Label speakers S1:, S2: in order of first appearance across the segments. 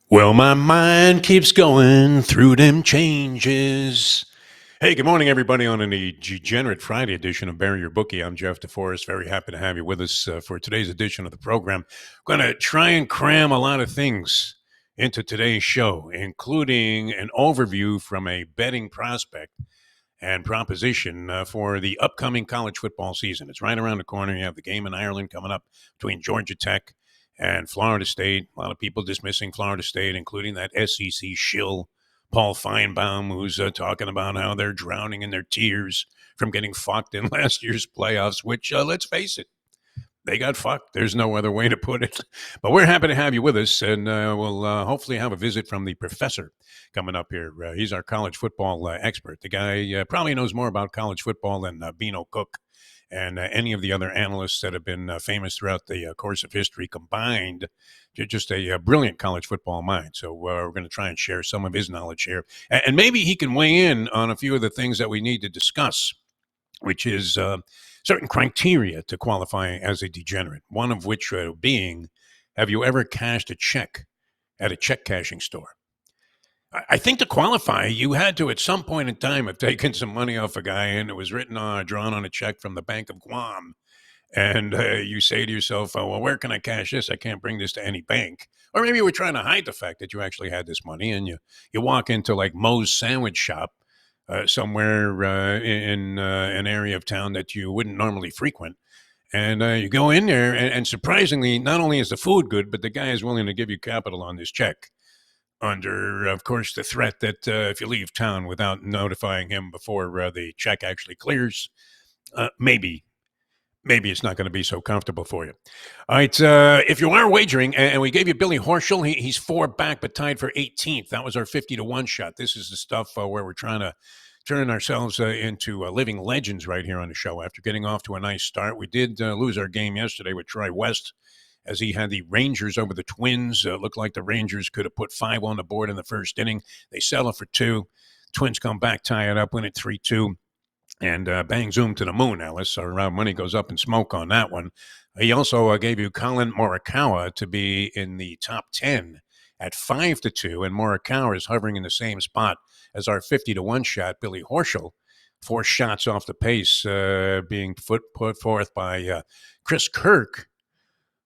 S1: Well, my mind keeps going through them changes. Hey, good morning, everybody, on a Degenerate Friday edition of Bury Your Bookie. I'm Jeff Deforrest. Very happy to have you with us for today's edition of the program. I'm going to try and cram a lot of things into today's show, including an overview from a betting prospect and proposition for the upcoming college football season. It's right around the corner. You have the game in Ireland coming up between Georgia Tech and Florida State. A lot of people dismissing Florida State, including that SEC shill, Paul Feinbaum, who's talking about how they're drowning in their tears from getting fucked in last year's playoffs, which, let's face it, they got fucked. There's no other way to put it. But we're happy to have you with us, and we'll hopefully have a visit from the professor coming up here. He's our college football expert. The guy probably knows more about college football than Beano Cook and any of the other analysts that have been famous throughout the course of history combined. Just a brilliant college football mind. So we're going to try and share some of his knowledge here. And maybe he can weigh in on a few of the things that we need to discuss, which is certain criteria to qualify as a degenerate, one of which being, have you ever cashed a check at a check cashing store? I think to qualify, you had to at some point in time have taken some money off a guy and it was drawn on a check from the Bank of Guam. And you say to yourself, oh, well, where can I cash this? I can't bring this to any bank. Or maybe you were trying to hide the fact that you actually had this money and you walk into like Moe's Sandwich Shop somewhere in an area of town that you wouldn't normally frequent. And you go in there, and surprisingly, not only is the food good, but the guy is willing to give you capital on this check under, of course, the threat that if you leave town without notifying him before the check actually clears, maybe it's not going to be so comfortable for you. All right. If you are wagering, and we gave you Billy Horschel, he's 4 back, but tied for 18th. That was our 50-1 shot. This is the stuff where we're trying to turn ourselves into living legends right here on the show. After getting off to a nice start, we did lose our game yesterday with Troy West as he had the Rangers over the Twins. Looked like the Rangers could have put 5 on the board in the first inning. They settle for 2. Twins come back, tie it up, win it 3-2. And bang, zoom to the moon, Alice. Our money goes up in smoke on that one. He also gave you Colin Morikawa to be in the top 10 at 5-2. And Morikawa is hovering in the same spot as our 50-1 shot, Billy Horschel. 4 shots off the pace being put forth by Chris Kirk,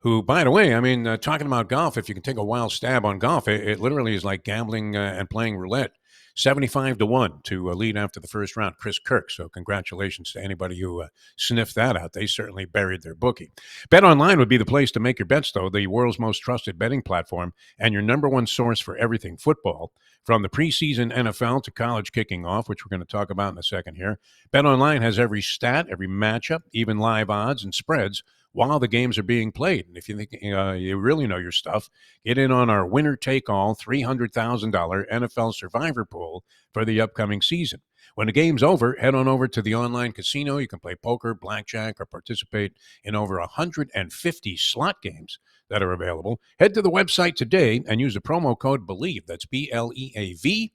S1: who, by the way, I mean, talking about golf, if you can take a wild stab on golf, it literally is like gambling and playing roulette. 75-1 to lead after the first round, Chris Kirk. So congratulations to anybody who sniffed that out. They certainly buried their bookie. Bet Online would be the place to make your bets, though, the world's most trusted betting platform and your number one source for everything football. From the preseason NFL to college kicking off, which we're going to talk about in a second here, Bet Online has every stat, every matchup, even live odds and spreads while the games are being played. And if you think you really know your stuff, get in on our winner-take-all $300,000 NFL Survivor Pool for the upcoming season. When the game's over, head on over to the online casino. You can play poker, blackjack, or participate in over 150 slot games that are available. Head to the website today and use the promo code BELIEVE. That's BLEAV.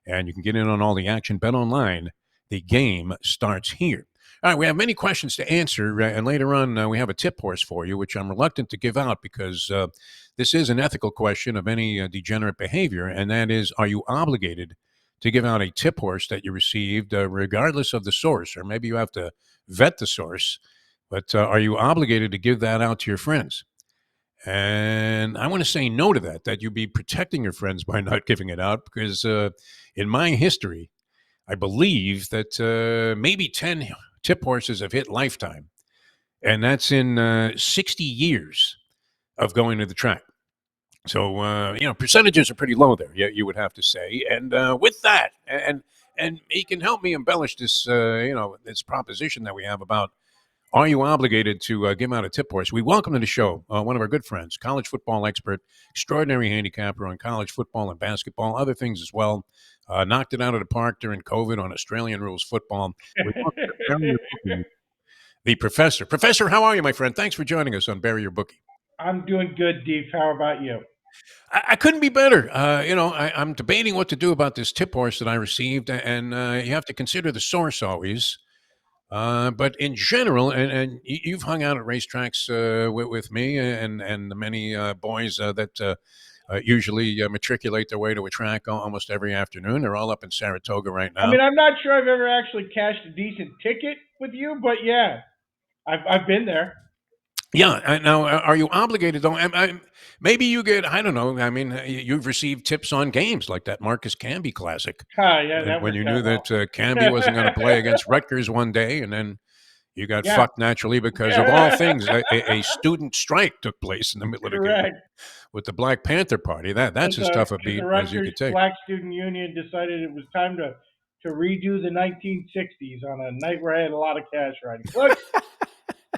S1: And you can get in on all the action. Bet Online. The game starts here. All right, we have many questions to answer, and later on we have a tip horse for you, which I'm reluctant to give out because this is an ethical question of any degenerate behavior, and that is, are you obligated to give out a tip horse that you received regardless of the source? Or maybe you have to vet the source, but are you obligated to give that out to your friends? And I want to say no to that you'd be protecting your friends by not giving it out because in my history, I believe that maybe 10 tip horses have hit lifetime, and that's in 60 years of going to the track. So, percentages are pretty low there, you would have to say. And with that, and he can help me embellish this, this proposition that we have about are you obligated to give out a tip horse? We welcome to the show one of our good friends, college football expert, extraordinary handicapper on college football and basketball, other things as well. Knocked it out of the park during COVID on Australian rules football. We welcome to Bury Your Bookie, the professor. Professor, how are you, my friend? Thanks for joining us on Bury Your Bookie.
S2: I'm doing good, Deef. How about you?
S1: I couldn't be better. I'm debating what to do about this tip horse that I received, and you have to consider the source always. But in general, and you've hung out at racetracks with me and the many boys that usually matriculate their way to a track almost every afternoon. They're all up in Saratoga right
S2: I
S1: now.
S2: mean, I'm not sure I've ever actually cashed a decent ticket with you, but yeah, I've been there.
S1: Yeah. Now, are you obligated though? Maybe you get. I don't know. I mean, you've received tips on games like that Marcus Camby Classic
S2: Yeah, that
S1: when you
S2: worked
S1: knew
S2: out
S1: that
S2: well.
S1: Camby wasn't going to play against Rutgers one day, and then you got
S2: Yeah.
S1: fucked naturally because of all things. A student strike took place in the middle of the game
S2: Correct.
S1: with the Black Panther Party. That's as tough a
S2: Because the
S1: beat as you
S2: Rutgers
S1: could take.
S2: Black Student Union decided it was time to redo the 1960s on a night where I had a lot of cash riding. Look,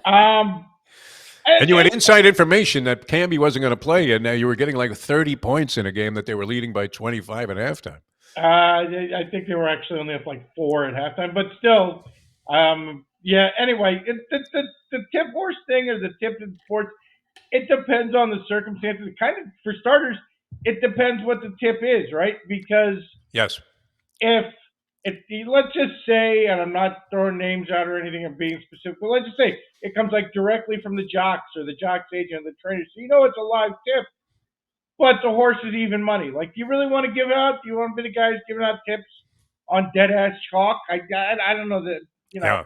S2: um,
S1: And you had
S2: and
S1: inside information that Camby wasn't going to play, and you were getting like 30 points in a game that they were leading by 25 at halftime.
S2: I think they were actually only up like 4 at halftime, but still, yeah. Anyway, the tip horse thing or the tip in sports, it depends on the circumstances. Kind of, for starters, it depends what the tip is, right? Because
S1: Yes.
S2: if let's just say, and I'm not throwing names out or anything, I'm being specific, but let's just say it comes like directly from the jocks or the jocks agent or the trainer, so you know it's a live tip, but the horse is even money. Like, do you really want to give out? Do you want to be the guy who's giving out tips on dead ass chalk? I don't know that, you know.
S1: Yeah.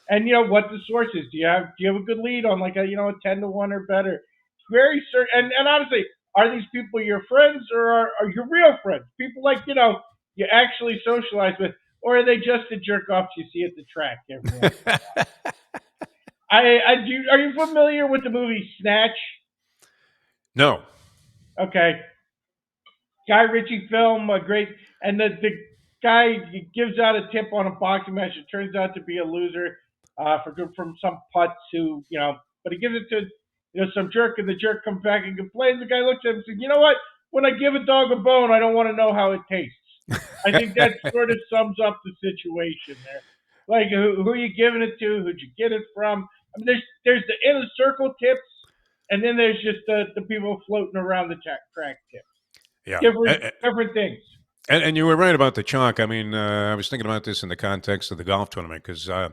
S2: And you know what the source is. Do you have a good lead on like a 10-1 or better? It's very certain. And honestly, are these people your friends or are you real friends? People like you actually socialize with, or are they just the jerk offs you see at the track every once in a while? I do. Are you familiar with the movie Snatch?
S1: No.
S2: Okay, Guy Ritchie film, a great, and the guy gives out a tip on a boxing match. It turns out to be a loser from some putz but he gives it to some jerk, and the jerk comes back and complains. The guy looks at him and says, "You know what? When I give a dog a bone, I don't want to know how it tastes." I think that sort of sums up the situation there. Like, who are you giving it to? Who'd you get it from? I mean, there's the inner circle tips, and then there's just the people floating around the track tips.
S1: Yeah.
S2: Different things.
S1: And you were right about the chalk. I mean, I was thinking about this in the context of the golf tournament because, I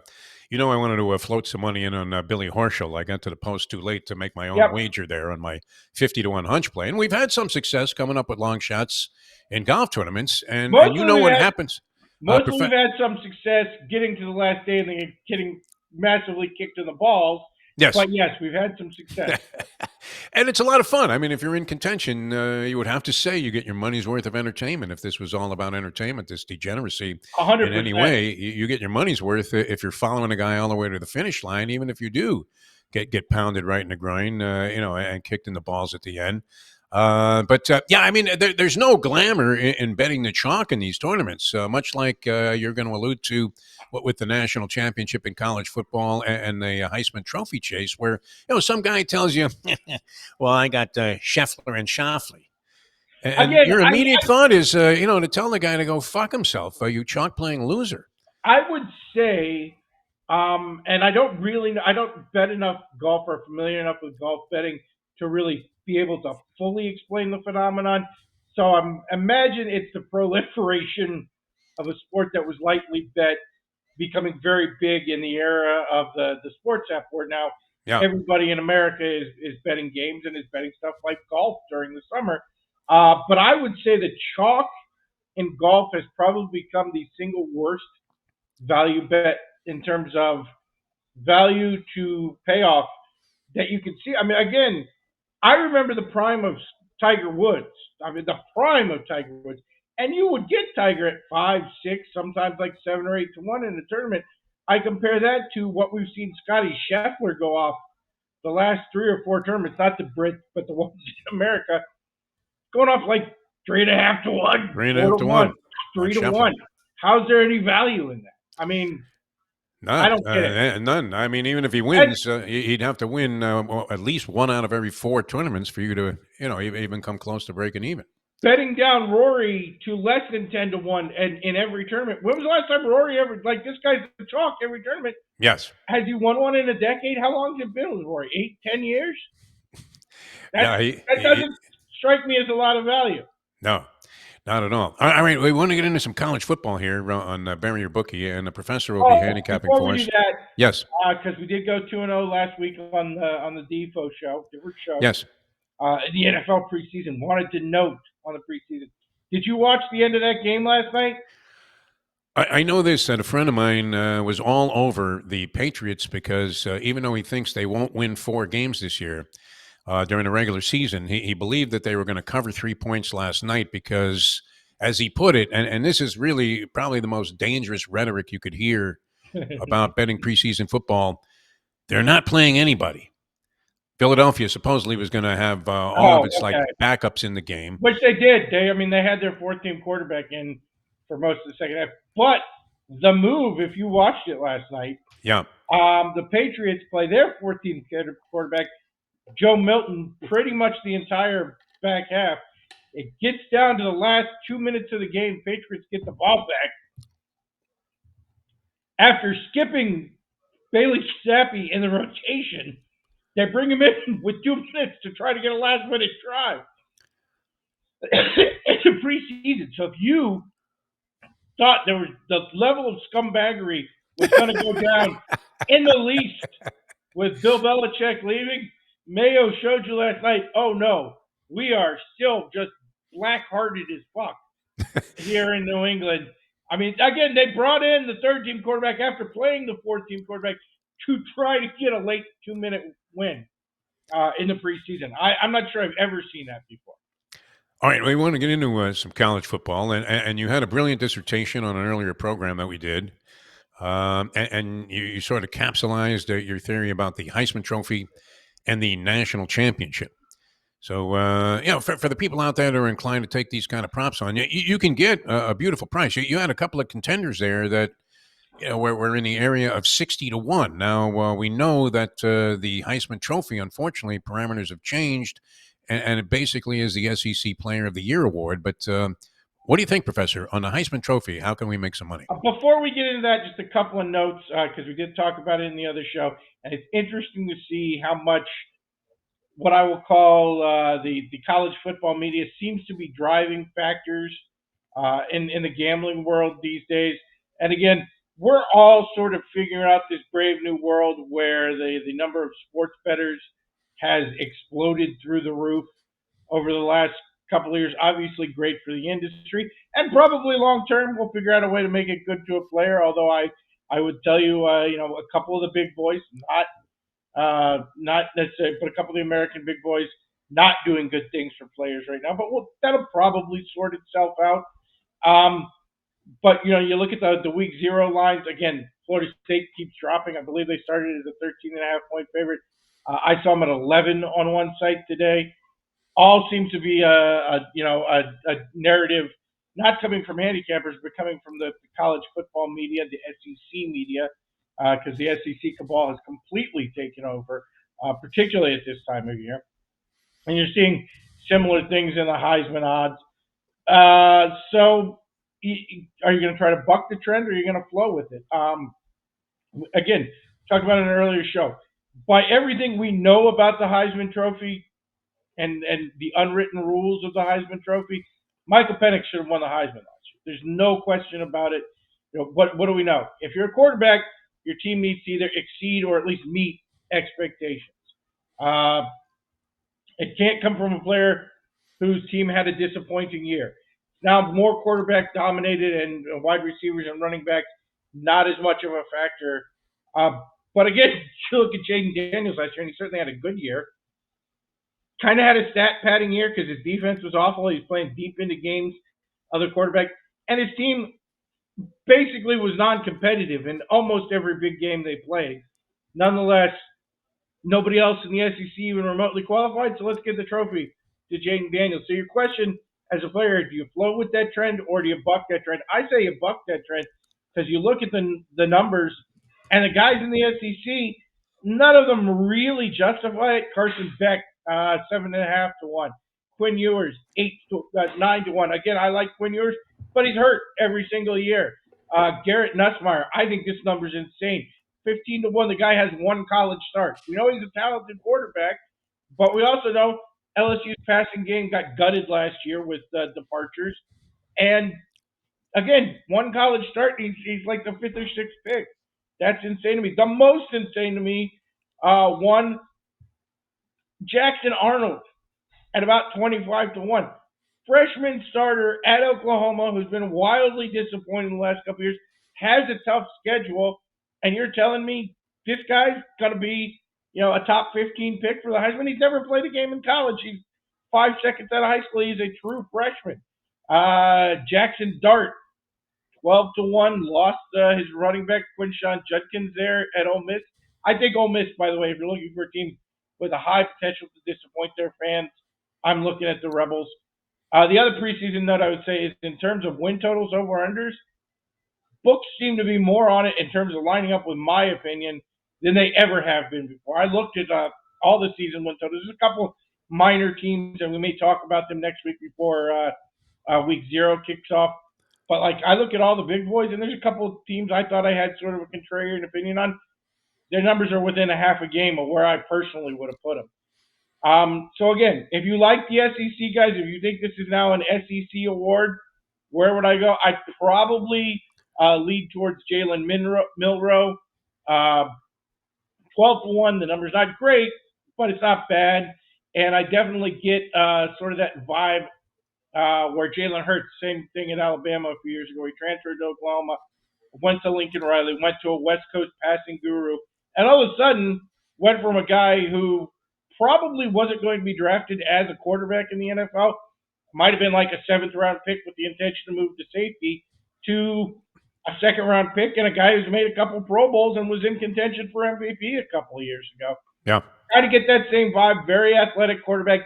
S1: wanted to float some money in on Billy Horschel. I got to the post too late to make my own
S2: Yep.
S1: wager there on my 50-1 hunch play. And we've had some success coming up with long shots in golf tournaments. And you know what happens.
S2: Mostly we've had some success getting to the last day and then getting massively kicked in the balls.
S1: Yes.
S2: But yes, we've had some success.
S1: And it's a lot of fun. I mean, if you're in contention, you would have to say you get your money's worth of entertainment. If this was all about entertainment, this degeneracy
S2: 100%.
S1: in any way, you get your money's worth if you're following a guy all the way to the finish line, even if you do get pounded right in the groin, and kicked in the balls at the end. Yeah, I mean, there's no glamour in betting the chalk in these tournaments, much like you're going to allude to with the national championship in college football and the Heisman Trophy chase, where some guy tells you, "Well, I got Scheffler and Shoffley," and
S2: Again,
S1: your immediate thought is, to tell the guy to go fuck himself. You chalk playing loser.
S2: I would say, and I don't bet enough golf or familiar enough with golf betting to really be able to fully explain the phenomenon. So imagine it's the proliferation of a sport that was lightly bet becoming very big in the era of the sports app where now everybody in America is betting games and is betting stuff like golf during the summer. But I would say the chalk in golf has probably become the single worst value bet in terms of value to payoff that you can see. I mean, again, I remember the prime of Tiger Woods. I mean, the prime of Tiger Woods. And you would get Tiger at 5, 6, sometimes like 7 or 8 to 1 in the tournament. I compare that to what we've seen Scotty Scheffler go off the last 3 or 4 tournaments, not the Brits, but the ones in America, going off like 3.5 to 1,
S1: 3.5 to 1,
S2: 3 to 1. How's there any value in that? I mean,
S1: none.
S2: I don't get it.
S1: None. I mean, even if he wins, he'd have to win at least 1 out of every 4 tournaments for you to, even come close to breaking even.
S2: Betting down Rory to less than 10 to 1 and in every tournament. When was the last time Rory ever, like, this guy's the chalk every tournament?
S1: Yes.
S2: Has he won one in a decade? How long has it been with Rory? 8, 10 years? That doesn't strike me as a lot of value.
S1: No. Not at all. I mean, we want to get into some college football here on Bury Your Bookie, and the professor will be handicapping for us.
S2: Do that,
S1: yes,
S2: because we did go 2-0 last week on the Defo show, different show.
S1: Yes,
S2: the NFL preseason. Wanted to note on the preseason. Did you watch the end of that game last night?
S1: I know this, that a friend of mine was all over the Patriots because even though he thinks they won't win 4 games this year during the regular season, he believed that they were going to cover 3 points last night because, as he put it, and this is really probably the most dangerous rhetoric you could hear about betting preseason football, they're not playing anybody. Philadelphia supposedly was going to have all of
S2: Oh,
S1: its like
S2: okay.
S1: backups in the game.
S2: Which they did. They had their fourth team quarterback in for most of the second half. But the move, if you watched it last night,
S1: Yeah.
S2: the Patriots play their fourth team quarterback, Joe Milton, pretty much the entire back half. It gets down to the last 2 minutes of the game. Patriots get the ball back after skipping Bailey Zappi in the rotation. They bring him in with 2 minutes to try to get a last minute drive. It's a preseason, so if you thought there was the level of scumbaggery was going to go down in the least with Bill Belichick leaving, Mayo showed you last night. Oh no, we are still just black-hearted as fuck here in New England. I mean, again, they brought in the third team quarterback after playing the fourth team quarterback to try to get a late 2 minute win in the preseason. I'm not sure I've ever seen that before.
S1: All right, we want to get into some college football, and you had a brilliant dissertation on an earlier program that we did, and you sort of capsulized your theory about the Heisman Trophy and the national championship. So, for the people out there that are inclined to take these kind of props on, you can get a beautiful price. You had a couple of contenders there that, we're in the area of 60-1. Now, we know that the Heisman Trophy, unfortunately, parameters have changed, and it basically is the SEC Player of the Year award. But what do you think, Professor, on the Heisman Trophy? How can we make some money?
S2: Before we get into that, just a couple of notes because we did talk about it in the other show, and it's interesting to see how much what I will call the college football media seems to be driving factors in the gambling world these days. And again, we're all sort of figuring out this brave new world where the number of sports bettors has exploded through the roof over the last couple of years. Obviously, great for the industry, and probably long term we'll figure out a way to make it good to a player. Although I would tell you, a couple of the big boys, not necessarily, but a couple of the American big boys not doing good things for players right now. But that'll probably sort itself out. But you look at the week 0 lines again. Florida State keeps dropping. I believe they started as a 13.5 point favorite. I saw them at 11 on one site today. All seems to be a narrative not coming from handicappers, but coming from the college football media, the SEC media, because the SEC cabal has completely taken over, particularly at this time of year. And you're seeing similar things in the Heisman odds. So, are you going to try to buck the trend, or are you going to flow with it? Again, talked about it in an earlier show. By everything we know about the Heisman Trophy and the unwritten rules of the Heisman Trophy, Michael Penix should have won the Heisman last year. There's no question about it. What do we know? If you're a quarterback, your team needs to either exceed or at least meet expectations. It can't come from a player whose team had a disappointing year. Now, more quarterback dominated and wide receivers and running backs, not as much of a factor. But again, you look at Jaden Daniels last year, and he certainly had a good year. Kind of had a stat padding year because his defense was awful. He's playing deep into games, other quarterback, and his team basically was non-competitive in almost every big game they played. Nonetheless, nobody else in the SEC even remotely qualified, so let's give the trophy to Jaden Daniels. So your question as a player, do you flow with that trend or do you buck that trend? I say you buck that trend because you look at the numbers, and the guys in the SEC, none of them really justify it. Carson Beck, 7.5-1. Quinn Ewers, 9-1. Again, I like Quinn Ewers, but he's hurt every single year. Garrett Nussmeier, I think this number's insane. 15-1. The guy has one college start. We know he's a talented quarterback, but we also know LSU's passing game got gutted last year with departures. And again, one college start, he's like the fifth or sixth pick. That's insane to me. The most insane to me, one, Jackson Arnold. at about 25-1. Freshman starter at Oklahoma, who's been wildly disappointed in the last couple of years, has a tough schedule, and you're telling me this guy's going to be, a top 15 pick for the Heisman? He's never played a game in college. He's 5 seconds out of high school. He's a true freshman. Jackson Dart, 12-1, lost his running back Quinshawn Judkins there at Ole Miss. I think Ole Miss, by the way, if you're looking for a team with a high potential to disappoint their fans, I'm looking at the Rebels. The other preseason note I would say is in terms of win totals over unders, books seem to be more on it in terms of lining up with my opinion than they ever have been before. I looked at all the season win totals. There's a couple minor teams, and we may talk about them next week before week 0 kicks off. But I look at all the big boys, and there's a couple of teams I thought I had sort of a contrarian opinion on. Their numbers are within a half a game of where I personally would have put them. So again, if you like the SEC guys, if you think this is now an SEC award, where would I go? I'd probably lead towards Jalen Milroe. 12-1, the number's not great, but it's not bad. And I definitely get sort of that vibe where Jalen Hurts, same thing in Alabama a few years ago. He transferred to Oklahoma, went to Lincoln Riley, went to a West Coast passing guru, and all of a sudden went from a guy who probably wasn't going to be drafted as a quarterback in the NFL, might have been like a 7th-round pick with the intention to move to safety, to a 2nd-round pick and a guy who's made a couple Pro Bowls and was in contention for MVP a couple of years ago.
S1: Yeah.
S2: Try to get that same vibe. Very athletic quarterback.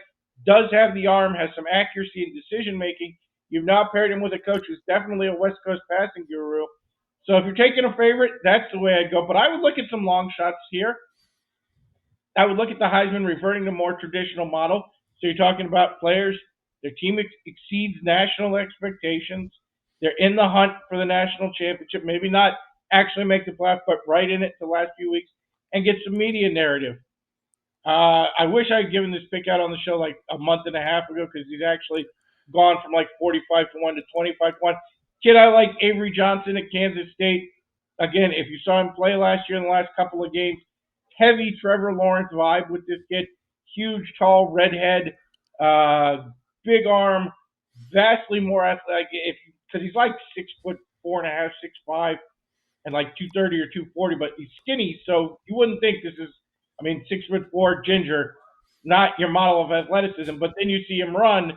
S2: Does have the arm, has some accuracy and decision-making. You've now paired him with a coach who's definitely a West Coast passing guru. So if you're taking a favorite, that's the way I'd go. But I would look at some long shots here. I would look at the Heisman reverting to more traditional model. So you're talking about players, their team exceeds national expectations. They're in the hunt for the national championship. Maybe not actually make the playoff, but right in it the last few weeks and get some media narrative. I wish I had given this pick out on the show like a month and a half ago because he's actually gone from 45-1 to 25-1. Kid I like, Avery Johnson at Kansas State. Again, if you saw him play last year in the last couple of games, heavy Trevor Lawrence vibe with this kid. Huge, tall, redhead, big arm, vastly more athletic. Because he's like 6'4.5", 6'5", and 230 or 240, but he's skinny, so you wouldn't think this is. 6'4" ginger, not your model of athleticism. But then you see him run,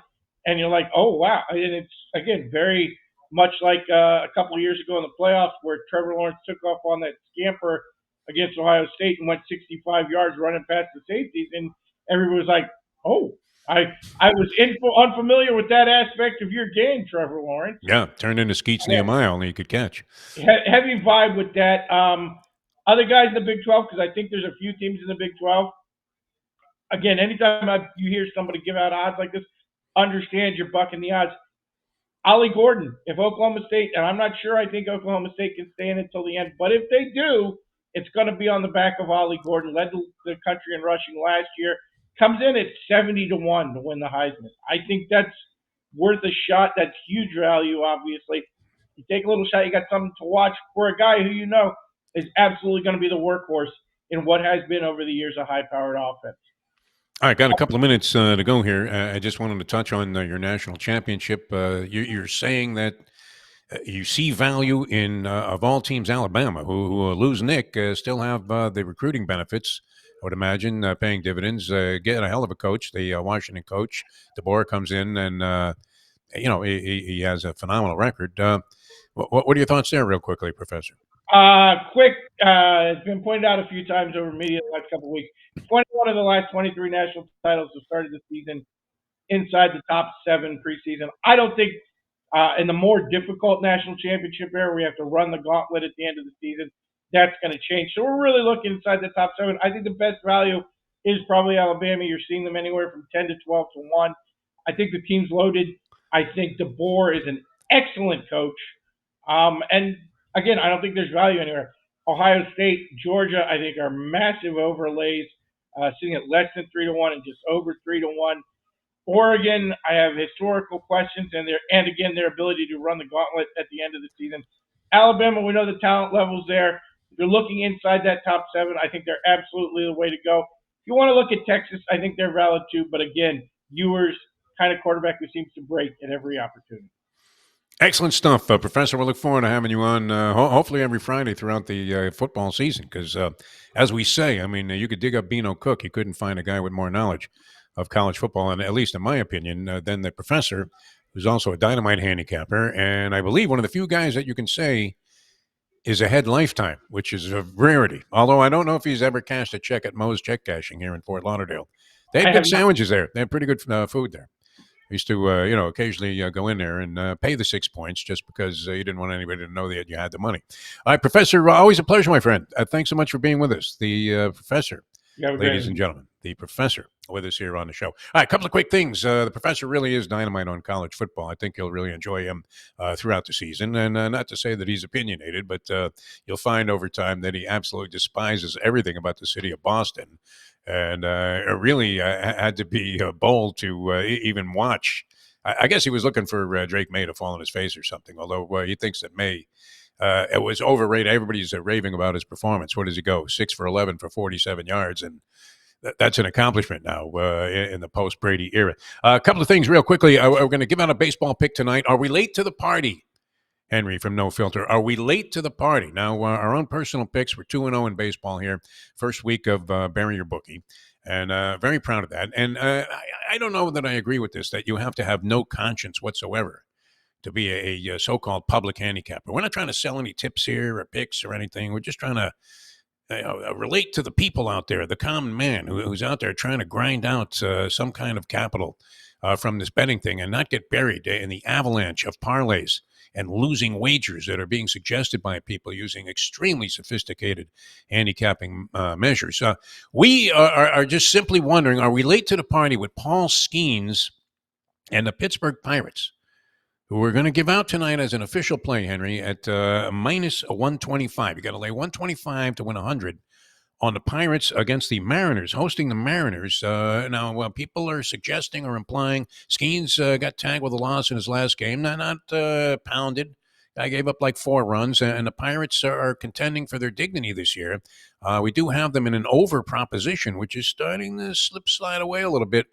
S2: and you're like, oh wow! And it's again very much like a couple of years ago in the playoffs where Trevor Lawrence took off on that scamper against Ohio State and went 65 yards running past the safeties, and everybody was like, oh. I was unfamiliar with that aspect of your game, Trevor Lawrence.
S1: Yeah, turned into Skeets Nehemiah, only you could catch.
S2: Heavy vibe with that. Other guys in the Big 12, because I think there's a few teams in the Big 12. Again, anytime you hear somebody give out odds like this, understand you're bucking the odds. Ollie Gordon, if Oklahoma State, and I'm not sure I think Oklahoma State can stay in until the end, but if they do, it's going to be on the back of Ollie Gordon, led the country in rushing last year, comes in at 70-1 to win the Heisman. I think that's worth a shot. That's huge value, obviously. You take a little shot, you got something to watch for a guy who is absolutely going to be the workhorse in what has been over the years a high-powered offense.
S1: All right, got a couple of minutes to go here. I just wanted to touch on your national championship. You're saying that you see value in, of all teams, Alabama, who lose Nick, still have the recruiting benefits, I would imagine, paying dividends, get a hell of a coach, the Washington coach. DeBoer comes in and, he has a phenomenal record. What are your thoughts there real quickly, Professor?
S2: It's been pointed out a few times over media the last couple of weeks. 21 of the last 23 national titles have started the season inside the top 7 preseason. I don't think in the more difficult national championship era, we have to run the gauntlet at the end of the season. That's going to change. So we're really looking inside the top 7. I think the best value is probably Alabama. You're seeing them anywhere from 10 to 12-1. I think the team's loaded. I think DeBoer is an excellent coach. And again, I don't think there's value anywhere. Ohio State, Georgia, I think are massive overlays, sitting at less than 3-1 and just over 3-1. Oregon, I have historical questions, and again their ability to run the gauntlet at the end of the season. Alabama, we know the talent levels there. If you're looking inside that top 7, I think they're absolutely the way to go. If you want to look at Texas, I think they're valid too. But again, viewers kind of quarterback who seems to break at every opportunity.
S1: Excellent stuff, Professor. We'll look forward to having you on, hopefully every Friday throughout the football season. Because, as we say, I mean, you could dig up Beano Cook. You couldn't find a guy with more knowledge of college football, and at least in my opinion, than the professor, who's also a dynamite handicapper, and I believe one of the few guys that you can say is ahead lifetime, which is a rarity. Although I don't know if he's ever cashed a check at Moe's Check Cashing here in Fort Lauderdale. They have
S2: I
S1: good
S2: have not.
S1: sandwiches there. They have pretty good food there. I used to, occasionally go in there and pay the 6 points just because you didn't want anybody to know that you had the money. All right, Professor, always a pleasure, my friend. Thanks so much for being with us. The professor,
S2: You have a great
S1: ladies and gentlemen, the professor with us here on the show. All right, a couple of quick things. The professor really is dynamite on college football. I think you'll really enjoy him throughout the season. And not to say that he's opinionated, but you'll find over time that he absolutely despises everything about the city of Boston. And really had to be bold to even watch. I guess he was looking for Drake May to fall on his face or something, although he thinks that May it was overrated. Everybody's raving about his performance. Where does he go? 6 for 11 for 47 yards. And that's an accomplishment now in the post-Brady era. A couple of things real quickly. We're going to give out a baseball pick tonight. Are we late to the party? Henry from No Filter. Are we late to the party? Now, our own personal picks, we're 2-0 in baseball here. First week of Bury Your Bookie. And very proud of that. And I don't know that I agree with this, that you have to have no conscience whatsoever to be a so-called public handicapper. We're not trying to sell any tips here or picks or anything. We're just trying to relate to the people out there, the common man who's out there trying to grind out some kind of capital from this betting thing and not get buried in the avalanche of parlays and losing wagers that are being suggested by people using extremely sophisticated handicapping measures. We are just simply wondering, are we late to the party with Paul Skeens and the Pittsburgh Pirates, who we're going to give out tonight as an official play, Henry, at minus 125. You got to lay 125 to win 100 on the Pirates against the Mariners, hosting the Mariners. Now, people are suggesting or implying Skeens got tagged with a loss in his last game. Not pounded. I gave up like 4 runs, and the Pirates are contending for their dignity this year. We do have them in an over proposition, which is starting to slide away a little bit.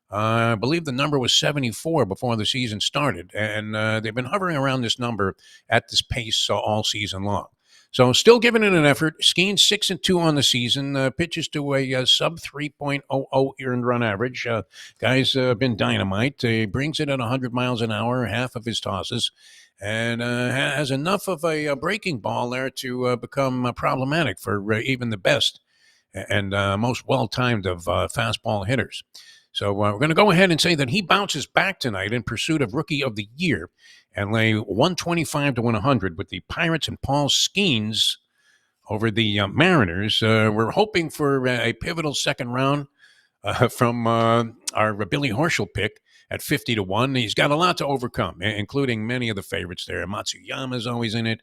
S1: I believe the number was 74 before the season started, and they've been hovering around this number at this pace all season long. So still giving it an effort. Skeens 6-2 on the season. Pitches to a sub 3.00 earned run average. Guy's been dynamite. He brings it at 100 miles an hour, half of his tosses, and has enough of a breaking ball there to become problematic for even the best and most well-timed of fastball hitters. So we're going to go ahead and say that he bounces back tonight in pursuit of Rookie of the Year and lay 125 to win 100 with the Pirates and Paul Skeens over the Mariners. We're hoping for a pivotal second round from our Billy Horschel pick at 50 to 1. He's got a lot to overcome, including many of the favorites there. Matsuyama's always in it.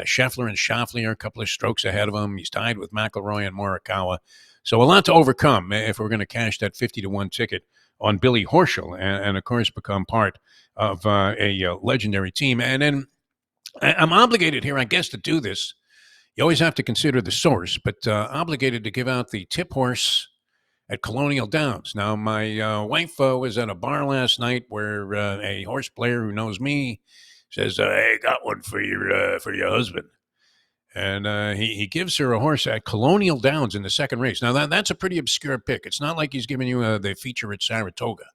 S1: Scheffler and Schauffele are a couple of strokes ahead of him. He's tied with McIlroy and Morikawa. So a lot to overcome if we're going to cash that 50 to 1 ticket on Billy Horschel and of course, become part of a legendary team. And then I'm obligated here, I guess, to do this. You always have to consider the source, but obligated to give out the tip horse at Colonial Downs. Now, my wife was at a bar last night where a horse player who knows me says, "Hey, got one for your husband." And he gives her a horse at Colonial Downs in the second race. Now, that's a pretty obscure pick. It's not like he's giving you the feature at Saratoga.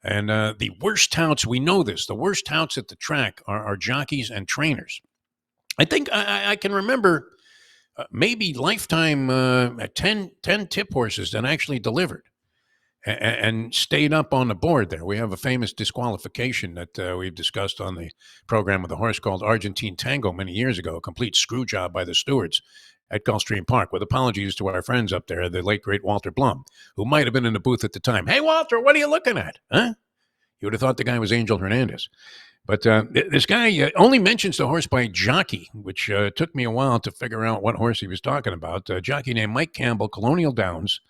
S1: And the worst touts, we know this, the worst touts at the track are jockeys and trainers. I think I can remember maybe lifetime 10 tip horses that actually delivered and stayed up on the board there. We have a famous disqualification that we've discussed on the program with a horse called Argentine Tango many years ago, a complete screw job by the stewards at Gulfstream Park, with apologies to our friends up there, the late, great Walter Blum, who might have been in the booth at the time. "Hey, Walter, what are you looking at? Huh?" You would have thought the guy was Angel Hernandez. But this guy only mentions the horse by jockey, which took me a while to figure out what horse he was talking about. A jockey named Mike Campbell, Colonial Downs.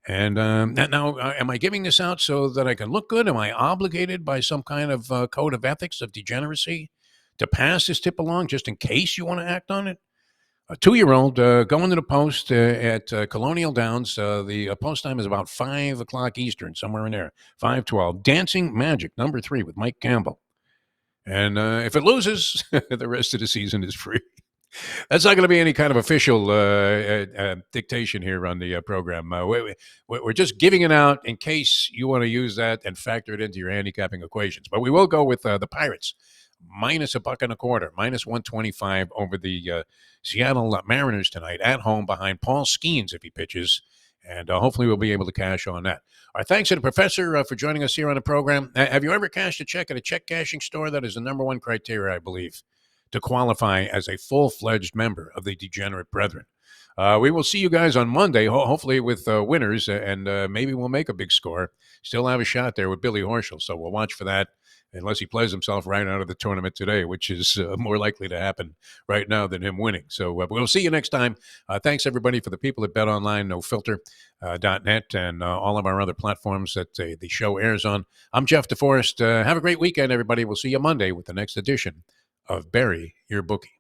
S1: And now, am I giving this out so that I can look good? Am I obligated by some kind of code of ethics of degeneracy to pass this tip along just in case you want to act on it? A 2-year-old going to the post at Colonial Downs. The post time is about 5 o'clock Eastern, somewhere in there, 5:12. Dancing Magic, number 3, with Mike Campbell. And if it loses, the rest of the season is free. That's not going to be any kind of official dictation here on the program. We're just giving it out in case you want to use that and factor it into your handicapping equations. But we will go with the Pirates minus $1.25, minus 125 over the Seattle Mariners tonight at home behind Paul Skeens if he pitches. And hopefully we'll be able to cash on that. Our thanks to the professor for joining us here on the program. Have you ever cashed a check at a check cashing store? That is the number one criteria, I believe, to qualify as a full-fledged member of the Degenerate Brethren. We will see you guys on Monday, hopefully with winners, and maybe we'll make a big score. Still have a shot there with Billy Horschel, so we'll watch for that, unless he plays himself right out of the tournament today, which is more likely to happen right now than him winning. So we'll see you next time. Thanks, everybody, for the people at BetOnline, NoFilter.net, and all of our other platforms that the show airs on. I'm Jeff Deforrest. Have a great weekend, everybody. We'll see you Monday with the next edition of Bury Your Bookie.